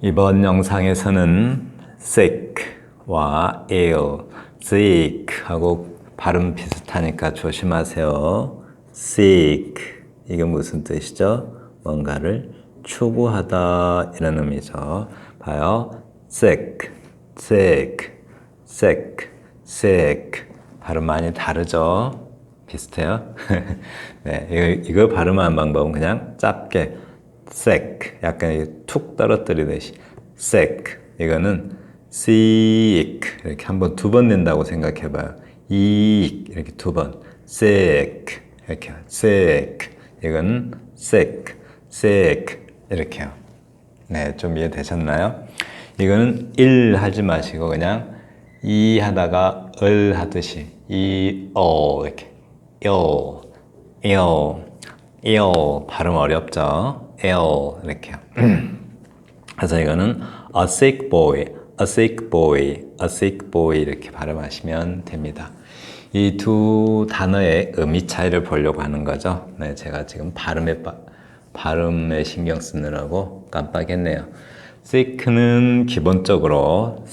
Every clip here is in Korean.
이번 영상에서는 sick와 ill, sick하고 발음 비슷하니까 조심하세요. sick, 이게 무슨 뜻이죠? 뭔가를 추구하다 이런 의미죠. 봐요. sick, sick, sick, sick. 발음 많이 다르죠? 비슷해요? 네, 이거 발음하는 방법은 그냥 짧게 sick, 약간 툭 떨어뜨리듯이 sick. 이거는 sick 이렇게 한번 두 번 낸다고 생각해봐요. 이렇게 두 번 sick 이렇게 sick. 이거는 sick, sick 이렇게요. 네, 좀 이해되셨나요? 이거는 일 하지 마시고 그냥 이 하다가 을 하듯이 이렇게 발음 어렵죠? 이렇게요. 그래서 이거는 a sick boy, a sick boy, a sick boy 이렇게 발음하시면 됩니다. 이 두 단어의 의미 차이를 보려고 하는 거죠. 네, 제가 지금 발음에 신경 쓰느라고 깜빡했네요. sick는 기본적으로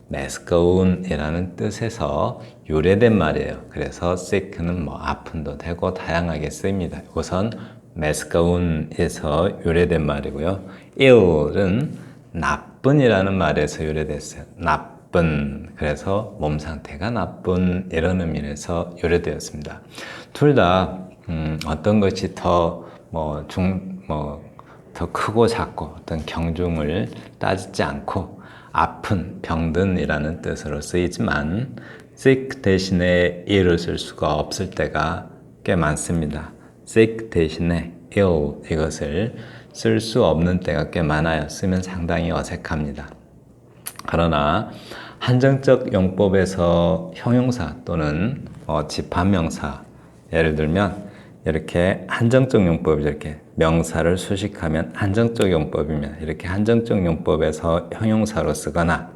매스꺼운이라는 뜻에서 유래된 말이에요. 그래서 sick는 뭐 아픈도 되고 다양하게 쓰입니다. 우선 매스꺼운에서 유래된 말이고요. ill은 나쁜이라는 말에서 유래됐어요. 나쁜, 그래서 몸 상태가 나쁜 이런 의미에서 유래되었습니다. 둘 다 어떤 것이 더 크고 작고 어떤 경중을 따지지 않고 아픈, 병든이라는 뜻으로 쓰이지만 sick 대신에 ill을 쓸 수가 없을 때가 꽤 많습니다. sick 대신에 ill 이것을 쓸 수 없는 때가 꽤 많아요. 쓰면 상당히 어색합니다. 그러나 한정적 용법에서 형용사 또는 집합명사, 예를 들면 이렇게 한정적 용법이 이렇게 명사를 수식하면 한정적 용법이면 이렇게 한정적 용법에서 형용사로 쓰거나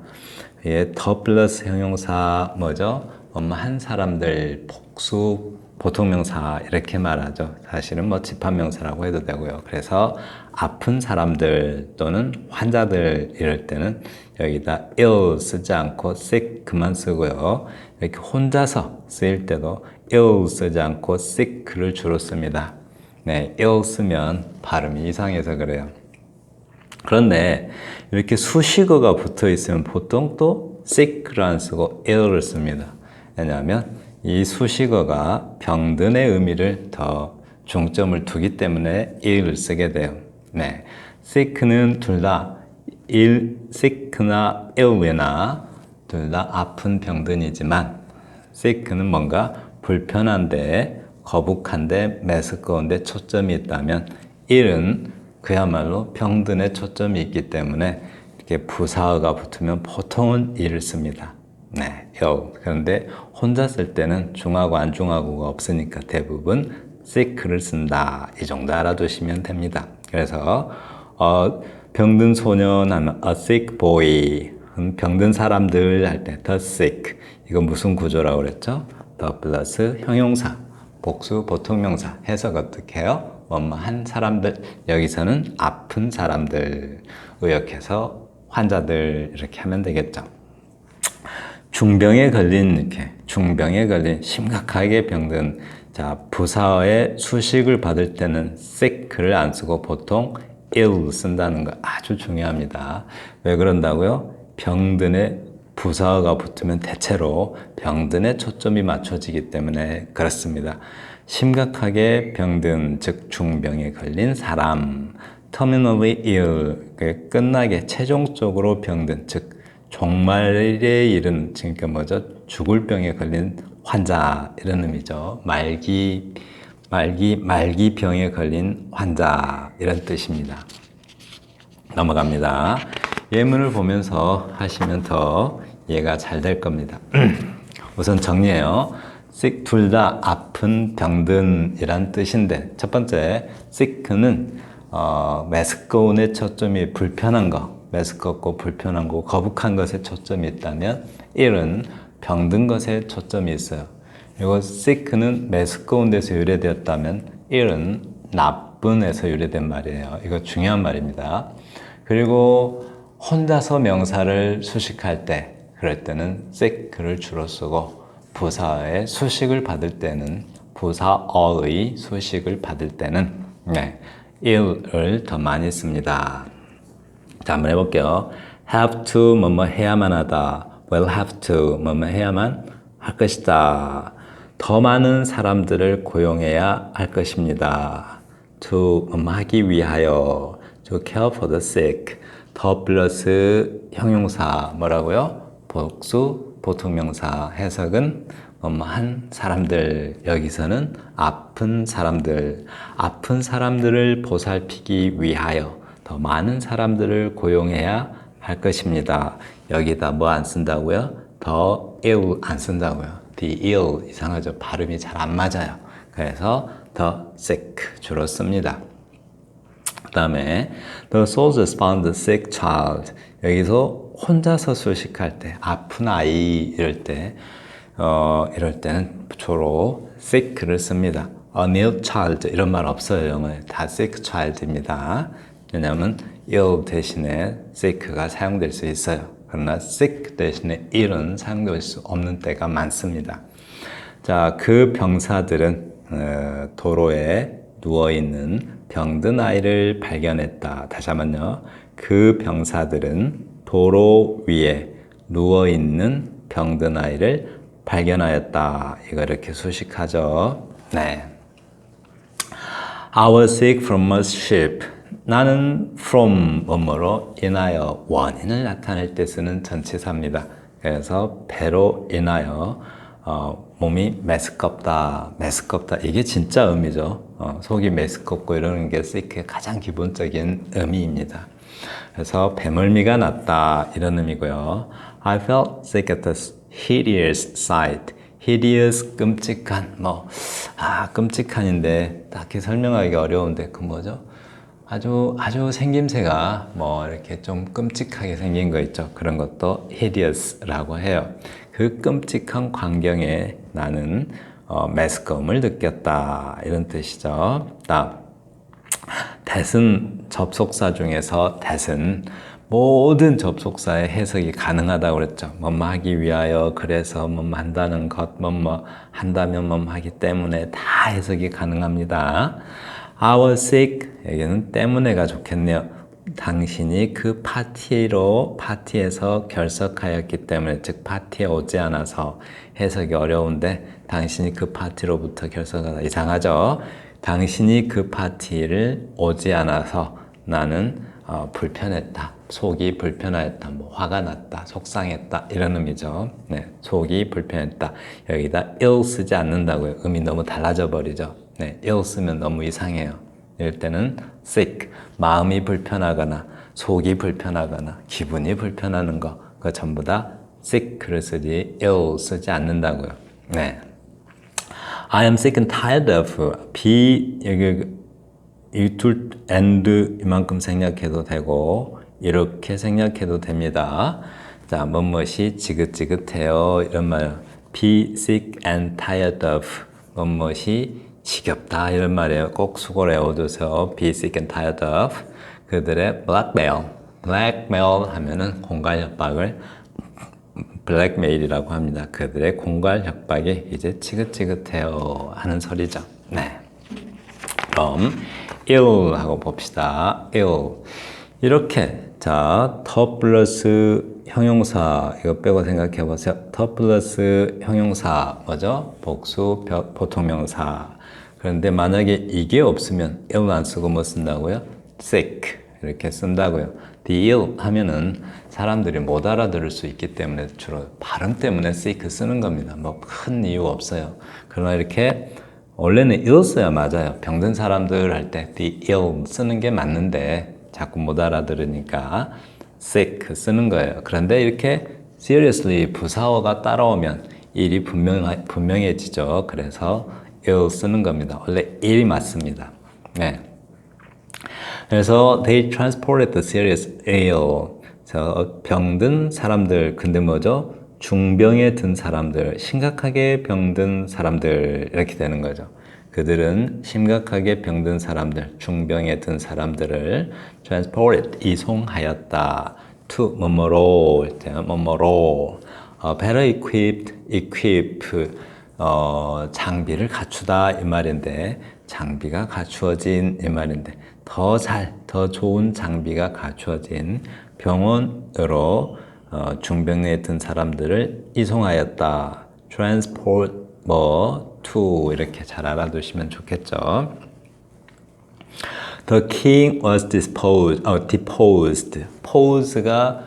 이게 더 플러스 형용사 뭐죠? 한 사람들, 복수, 보통명사 이렇게 말하죠. 사실은 뭐 집합명사라고 해도 되고요. 그래서 아픈 사람들 또는 환자들 이럴 때는 여기다 ill 쓰지 않고 sick만 쓰고요. 이렇게 혼자서 쓰일 때도 ill 쓰지 않고 sick를 주로 씁니다. 네, ill 쓰면 발음이 이상해서 그래요. 그런데 이렇게 수식어가 붙어 있으면 보통 또 sick를 안 쓰고 ill을 씁니다. 왜냐하면 이 수식어가 병든의 의미를 더 중점을 두기 때문에 ill을 쓰게 돼요. 네, sick는 둘 다 sick나 ill이나 둘 다 아픈 병든이지만 sick는 뭔가 불편한데 거북한데 메스꺼운데 초점이 있다면 ill은 그야말로 병든에 초점이 있기 때문에 이렇게 부사어가 붙으면 보통은 ill을 씁니다. 네, 그런데 혼자 쓸 때는 중하고 안중하고가 없으니까 대부분 sick를 쓴다. 이 정도 알아두시면 됩니다. 그래서 병든 소년 하면 a sick boy, 병든 사람들 할 때 the sick. 이거 무슨 구조라고 그랬죠? the 플러스 형용사, 복수 보통명사. 해석 어떻게 해요? 한 사람들, 여기서는 아픈 사람들 의역해서 환자들 이렇게 하면 되겠죠. 중병에 걸린 심각하게 병든 부사어의 수식을 받을 때는 sick를 안 쓰고 보통 ill 쓴다는 거 아주 중요합니다. 왜 그런다고요? 병든에 부사어가 붙으면 대체로 병든에 초점이 맞춰지기 때문에 그렇습니다. 심각하게 병든, 즉 중병에 걸린 사람, terminally ill, 끝나게 최종적으로 병든, 즉 종말에 이른, 그러니까 뭐죠? 죽을 병에 걸린 환자 이런 의미죠. 말기병에 걸린 환자 이런 뜻입니다. 넘어갑니다. 예문을 보면서 하시면 더 이해가 잘 될 겁니다. 우선 정리해요. sick 둘 다 아픈, 병든 이란 뜻인데 첫 번째 sick는 메스꺼운의 초점이 불편한 거, 메스껍고 불편한 거, 거북한 것에 초점이 있다면 ill은 병든 것에 초점이 있어요. 그리고 sick는 메스꺼운 데서 유래되었다면 ill은 나쁜 바쁜에서 유래된 말이에요. 이거 중요한 말입니다. 그리고 혼자서 명사를 수식할 때, 그럴 때는 sick를 주로 쓰고, 부사의 수식을 받을 때는, 부사어의 수식을 받을 때는 ill을 더 많이 씁니다. 자, 한번 해볼게요. have to 뭐뭐 해야만 하다. will have to 뭐뭐 해야만 할 것이다. 더 많은 사람들을 고용해야 할 것입니다. to 뭐뭐 하기 위하여. to care for the sick. 더 플러스 형용사 뭐라고요? 복수 보통명사. 해석은 뭐뭐한 사람들. 여기서는 아픈 사람들. 아픈 사람들을 보살피기 위하여 더 많은 사람들을 고용해야 할 것입니다. 여기다 뭐 안 쓴다고요? 더 ill 안 쓴다고요. the ill 이상하죠. 발음이 잘 안 맞아요. 그래서 the sick 주로 씁니다. 그 다음에 the soldiers found the sick child. 여기서 혼자서 수식할 때 아픈 아이 이럴 때는 주로 sick를 씁니다. a ill child 이런 말 없어요. 영어에 다 sick child입니다. 왜냐하면 ill 대신에 sick가 사용될 수 있어요. 그러나 sick 대신에 ill은 사용될 수 없는 때가 많습니다. 자, 그 병사들은 도로에 누워있는 병든 아이를 발견했다. 다시 한번요. 그 병사들은 도로 위에 누워있는 병든 아이를 발견하였다. 이거 이렇게 수식하죠. 네. I was sick from a ship. 나는 from 뭐뭐로 인하여 원인을 나타낼 때 쓰는 전치사입니다. 그래서 배로 인하여 몸이 메스껍다. 메스껍다. 이게 진짜 의미죠. 속이 메스껍고 이러는 게 sick의 가장 기본적인 의미입니다. 그래서 배멀미가 났다. 이런 의미고요. I felt sick at the hideous sight. hideous 끔찍한 끔찍한인데 딱히 설명하기가 어려운데 그 뭐죠? 아주 생김새가 이렇게 좀 끔찍하게 생긴 거 있죠. 그런 것도 hideous라고 해요. 그 끔찍한 광경에 나는 메스꺼움을 느꼈다. 이런 뜻이죠. 다음, that은 접속사 중에서 that은 모든 접속사의 해석이 가능하다고 그랬죠. 뭐뭐 하기 위하여, 그래서 뭐뭐 한다는 것, 뭐뭐 한다면 뭐뭐 하기 때문에 다 해석이 가능합니다. I was sick. 여기는 때문에가 좋겠네요. 당신이 그 파티에서 결석하였기 때문에, 즉 파티에 오지 않아서 해석이 어려운데 당신이 그 파티로부터 결석하다. 이상하죠? 당신이 그 파티를 오지 않아서 나는 불편했다. 속이 불편하였다. 화가 났다. 속상했다. 이런 의미죠. 네, 속이 불편했다. 여기다 ill 쓰지 않는다고요. 의미 너무 달라져 버리죠. 네, ill 쓰면 너무 이상해요. 이럴 때는 sick, 마음이 불편하거나 속이 불편하거나 기분이 불편하는 거, 그거 전부 다 sick를 쓰지 ill 쓰지 않는다고요. 네. I am sick and tired of. 여기 이 둘 and 이만큼 생략해도 되고 이렇게 생략해도 됩니다. 자, 뭐뭇이 지긋지긋해요. 이런 말. Be sick and tired of. 뭐뭇이 지겹다. 이런 말이에요. 꼭 수고를 외워두세요. Be sick and tired of. 그들의 blackmail. blackmail 하면은 공갈 협박을 블랙메일이라고 합니다. 그들의 공갈 협박이 이제 지긋지긋해요 하는 소리죠. 네. 그럼 ill 하고 봅시다. ill. 이렇게 더 플러스 형용사 이거 빼고 생각해 보세요. 더 플러스 형용사 뭐죠? 복수 보통명사. 그런데 만약에 이게 없으면 ill 안 쓰고 뭐 쓴다고요? sick 이렇게 쓴다고요. the ill 하면은 사람들이 못 알아들을 수 있기 때문에 주로 발음 때문에 sick 쓰는 겁니다. 큰 이유 없어요. 그러나 이렇게 원래는 ill 써야 맞아요. 병든 사람들 할 때 the ill 쓰는 게 맞는데 자꾸 못 알아들으니까 sick 쓰는 거예요. 그런데 이렇게 seriously 부사어가 따라오면 일이 분명해지죠. 그래서 ill 쓰는 겁니다. 원래 일이 맞습니다. 네. 그래서 they transported the serious ill. 병든 사람들. 근데 뭐죠? 중병에 든 사람들, 심각하게 병든 사람들 이렇게 되는 거죠. 그들은 심각하게 병든 사람들, 중병에 든 사람들을 transported, 이송하였다. to 뭐뭐로, 뭐뭐로. better equipped, equip, 장비를 갖추다 이 말인데 장비가 갖추어진 이 말인데 더 좋은 장비가 갖추어진 병원으로 중병에 든 사람들을 이송하였다. transport to 이렇게 잘 알아두시면 좋겠죠. The king was deposed. pose가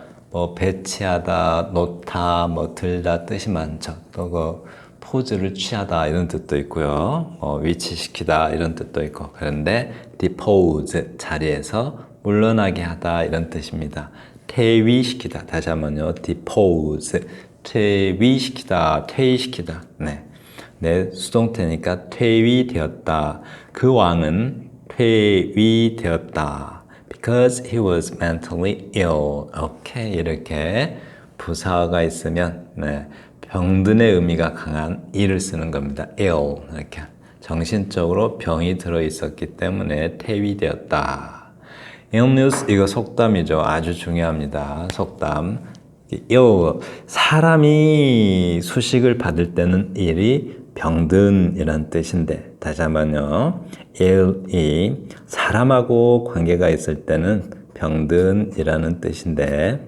배치하다, 놓다, 들다 뜻이 많죠. 또 포즈를 취하다 이런 뜻도 있고요. 위치시키다 이런 뜻도 있고. 그런데 depose 자리에서 물러나게 하다 이런 뜻입니다. 퇴위시키다. 다시 한번요. depose 퇴위시키다, 퇴위시키다. 네, 수동태니까 퇴위되었다. 그 왕은 퇴위되었다. Because he was mentally ill. 오케이, 이렇게 부사가 있으면 병든의 의미가 강한 이를 쓰는 겁니다. ill 이렇게 정신적으로 병이 들어 있었기 때문에 퇴위되었다. illness 이거 속담이죠. 아주 중요합니다. 속담. 사람이 수식을 받을 때는 일이 병든이란 뜻인데 다시 한번요. ill이 사람하고 관계가 있을 때는 병든이라는 뜻인데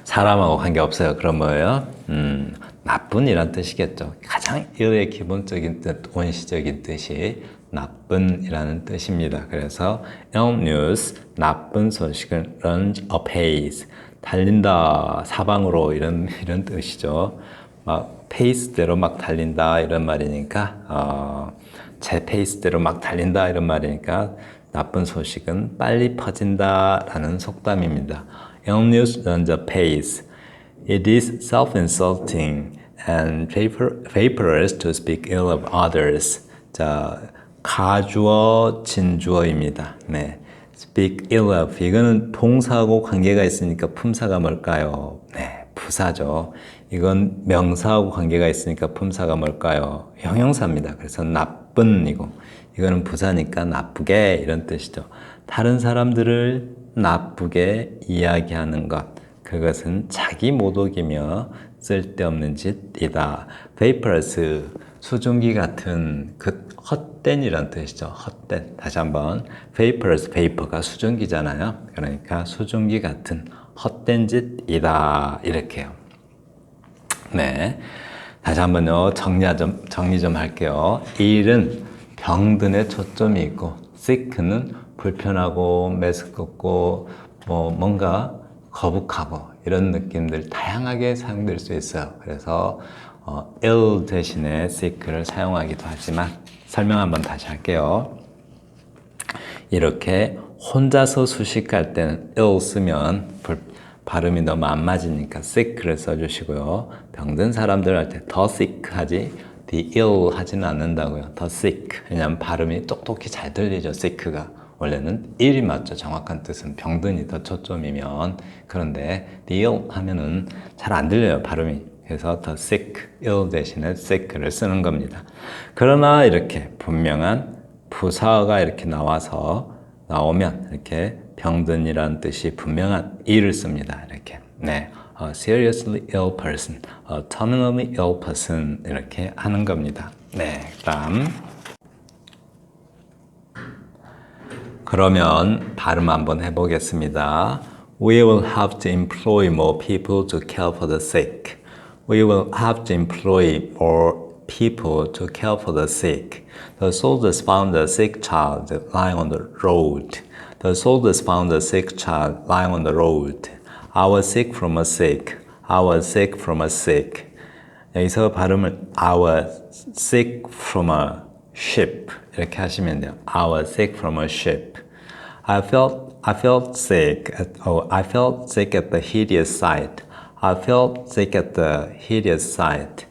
사람하고 관계없어요. 그럼 뭐예요? 나쁜이란 뜻이겠죠. 가장 ill의 기본적인 뜻, 원시적인 뜻이 나쁜이라는 뜻입니다. 그래서 ill news, 나쁜 소식은 runs apace, 달린다, 사방으로 이런 뜻이죠. 막 페이스대로 막 달린다 이런 말이니까 제 페이스대로 막 달린다 이런 말이니까 나쁜 소식은 빨리 퍼진다라는 속담입니다. Ill news runs apace. It is self-insulting and vaporous to speak ill of others. 자, 가주어, 진주어입니다. 네. speak ill of. 이거는 동사하고 관계가 있으니까 품사가 뭘까요? 네, 부사죠. 이건 명사하고 관계가 있으니까 품사가 뭘까요? 형용사입니다. 그래서 나쁜이고 이거는 부사니까 나쁘게 이런 뜻이죠. 다른 사람들을 나쁘게 이야기하는 것, 그것은 자기 모독이며 쓸데없는 짓이다. vaporous, 수증기 같은 헛된이란 뜻이죠. 헛된. 다시 한번 vaporous, vapor가 수증기잖아요. 그러니까 수증기 같은 헛된 짓이다. 이렇게요. 네, 다시 한번요. 정리 좀 할게요. 일은 병든에 초점이 있고 sick는 불편하고 메스껍고 뭔가 거북하고 이런 느낌들 다양하게 사용될 수 있어요. 그래서 ill 대신에 sick를 사용하기도 하지만 설명 한번 다시 할게요. 이렇게 혼자서 수식할 때는 ill 쓰면 발음이 너무 안 맞으니까 sick를 써주시고요. 병든 사람들 할 때 더 sick 하지 the ill 하지는 않는다고요. 더 sick. 왜냐하면 발음이 똑똑히 잘 들리죠. sick가. 원래는 ill이 맞죠. 정확한 뜻은 병든이 더 초점이면. 그런데 the ill 하면은 잘 안 들려요. 발음이. 그래서 더 sick, ill 대신에 sick를 쓰는 겁니다. 그러나 이렇게 분명한 부사가 이렇게 나오면 이렇게 병든이라는 뜻이 분명한 이를 씁니다. 이렇게. 네. A seriously ill person, a terminally ill person 이렇게 하는 겁니다. 네. 그다음 그러면 발음 한번 해보겠습니다. We will have to employ more people to care for the sick. We will have to employ more people to care for the sick. The soldiers found a sick child lying on the road. The soldiers found a sick child lying on the road. I was sick from a sick. I was sick from a sick. 여기서 발음을 I was sick from a ship 이렇게 하시면 돼요. I was sick from a ship. I felt sick at the hideous sight. I felt sick at the hideous sight.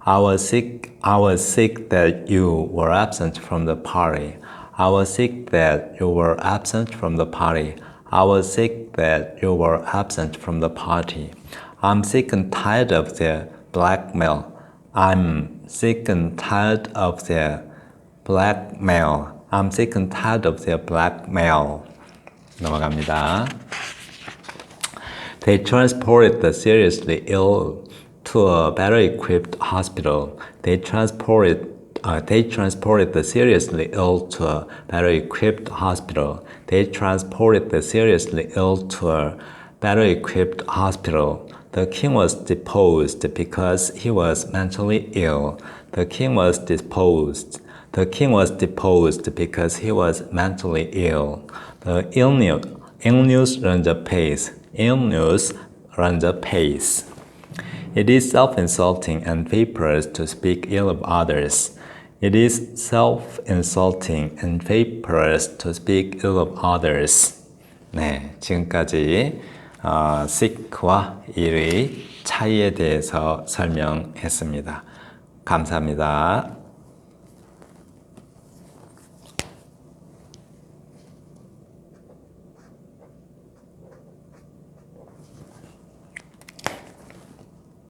I was sick that you were absent from the party. I was sick that you were absent from the party. I was sick that you were absent from the party. I'm sick and tired of their blackmail. I'm sick and tired of their blackmail. I'm sick and tired of their blackmail. 넘어갑니다. They transported the seriously ill to a better equipped hospital. They transported the seriously ill to a better equipped hospital. They transported the seriously ill to a better equipped hospital. The king was deposed because he was mentally ill. The king was deposed. The king was deposed because he was mentally ill. The ill news runs apace. Ill news runs apace. It is self-insulting and vaporous to speak ill of others. It is self-insulting and vaporous to speak ill of others. 네, 지금까지 sick와 ill의 차이에 대해서 설명했습니다. 감사합니다.